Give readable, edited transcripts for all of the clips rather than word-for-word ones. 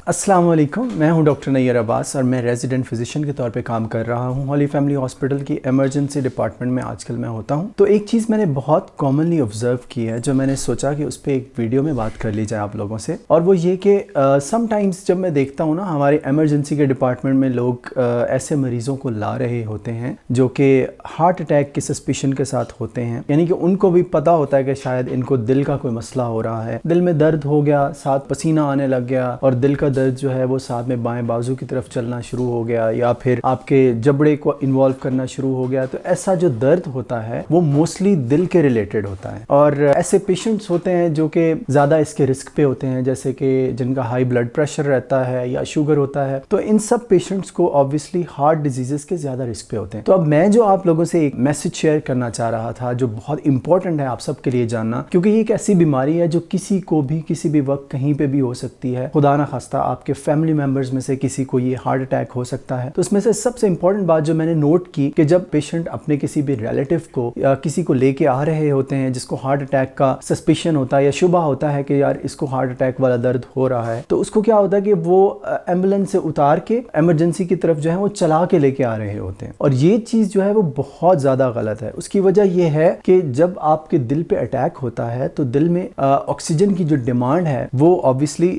अस्सलाम वालेकुम, मैं हूं डॉक्टर नैयर अब्बास और मैं रेजिडेंट फिजिशियन के तौर पे काम कर रहा हूं हॉली फैमिली हॉस्पिटल की इमरजेंसी डिपार्टमेंट में आजकल मैं होता हूं। तो एक चीज़ मैंने बहुत कॉमनली ऑब्जर्व की है जो मैंने सोचा कि उस पर एक वीडियो में बात कर ली जाए आप लोगों से, और वो ये कि समटाइम्स जब मैं देखता हूँ ना हमारे इमरजेंसी के डिपार्टमेंट में लोग ऐसे मरीज़ों को ला रहे होते हैं जो कि हार्ट अटैक के सस्पिशन के साथ होते हैं, यानी कि उनको भी पता होता है कि शायद इनको दिल का कोई मसला हो रहा है, दिल में दर्द हो गया, साथ पसीना आने लग गया और दिल का दर्द जो है वो साथ में बाएं बाजू की तरफ चलना शुरू हो गया या फिर आपके जबड़े को इन्वॉल्व करना शुरू हो गया। तो ऐसा जो दर्द होता है वो मोस्टली दिल के रिलेटेड होता है और ऐसे पेशेंट्स होते हैं जो कि ज़्यादा इसके रिस्क पे होते हैं, जैसे कि जिनका हाई ब्लड प्रेशर रहता है या शुगर होता है। तो इन सब पेशेंट्स को ऑब्वियसली हार्ट डिजीजेस के ज़्यादा रिस्क पे होते हैं। तो अब मैं जो आप लोगों से एक मैसेज शेयर करना चाह रहा था जो बहुत इंपॉर्टेंट है आप सबके लिए जानना, क्योंकि ये एक ऐसी बीमारी है जो किसी को भी किसी भी वक्त कहीं पे भी हो सकती है। खुदा ना खास्ता आपके फैमिली मेंबर्स में से किसी को ये हार्ट अटैक हो सकता है। तो उसमें से सबसे इंपॉर्टेंट बात जो मैंने नोट की कि जब पेशेंट अपने किसी भी रिलेटिव को या किसी को लेके आ रहे होते हैं जिसको हार्ट अटैक का सस्पिशन होता है या शुबा होता है कि यार इसको हार्ट अटैक वाला दर्द हो रहा है, तो उसको क्या होता है कि वो एम्बुलेंस से उतार के इमरजेंसी की तरफ जो है वो चला के लेके आ रहे होते हैं। और ये चीज़ जो है वो बहुत ज़्यादा गलत है। उसकी वजह यह है कि जब आपके दिल पे अटैक होता है तो दिल में ऑक्सीजन की जो डिमांड है वो ऑब्वियसली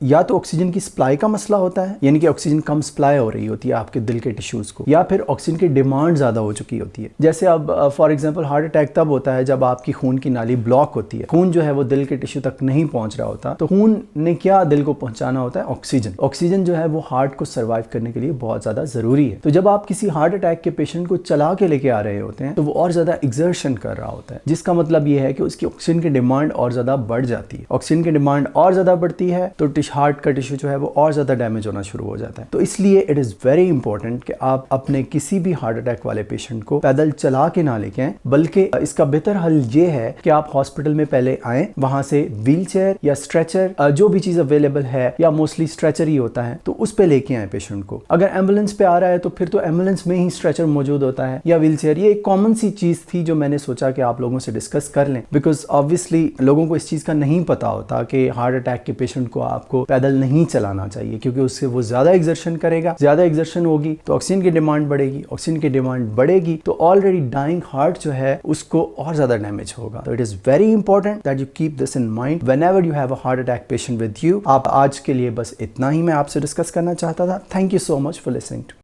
या तो ऑक्सीजन की सप्लाई का मसला होता है, यानी कि ऑक्सीजन कम सप्लाई हो रही होती है आपके दिल के टिश्यूज को, या फिर ऑक्सीजन की डिमांड ज़्यादा हो चुकी होती है। जैसे अब फॉर एग्जांपल हार्ट अटैक तब होता है जब आपकी खून की नाली ब्लॉक होती है, खून जो है वो दिल के टिश्यू तक नहीं पहुंच रहा होता। तो खून ने क्या दिल को पहुंचाना होता है? ऑक्सीजन। ऑक्सीजन जो है वो हार्ट को सर्वाइव करने के लिए बहुत ज़्यादा ज़रूरी है। तो जब आप किसी हार्ट अटैक के पेशेंट को चला के लेके आ रहे होते हैं तो वो और ज़्यादा एक्सर्शन कर रहा होता है, जिसका मतलब ये है कि उसकी ऑक्सीजन की डिमांड और ज़्यादा बढ़ जाती है। ऑक्सीजन की डिमांड और ज़्यादा बढ़ती है तो हार्ट का टिश्यू जो है वो और ज़्यादा डैमेज होना शुरू हो जाता है। तो इसलिए इट इज़ वेरी इंपॉर्टेंट कि आप अपने किसी भी हार्ट अटैक वाले पेशेंट को पैदल चला के ना लेके आएं, बल्कि इसका बेहतर हल ये है कि आप हॉस्पिटल में पहले आएं, वहां से व्हील चेयर या स्ट्रेचर जो भी चीज़ अवेलेबल है, या मोस्टली स्ट्रेचर ही होता है, तो उस पर लेके आए पेशेंट को। अगर एम्बुलेंस पे आ रहा है तो फिर तो एम्बुलेंस में ही स्ट्रेचर मौजूद होता है या व्हील चेयर। ये एक कॉमन सी चीज़ थी जो मैंने सोचा कि आप लोगों से डिस्कस कर लें, बिकॉज ऑब्वियसली लोगों को इस चीज़ का नहीं पता होता कि हार्ट अटैक के पेशेंट को आपको पैदल नहीं चलाना चाहिए, क्योंकि उससे वो ज़्यादा एक्सर्शन करेगा। ज़्यादा एक्सर्शन होगी तो ऑक्सीजन की डिमांड बढ़ेगी, ऑक्सीजन की डिमांड बढ़ेगी तो ऑलरेडी डाइंग हार्ट जो है उसको और ज़्यादा डैमेज होगा। तो it is very important that you keep this in mind whenever you have a heart attack patient with you. आप आज के लिए बस इतना ही मैं आपसे डिस्कस करना चाहता था। Thank you so much for listening to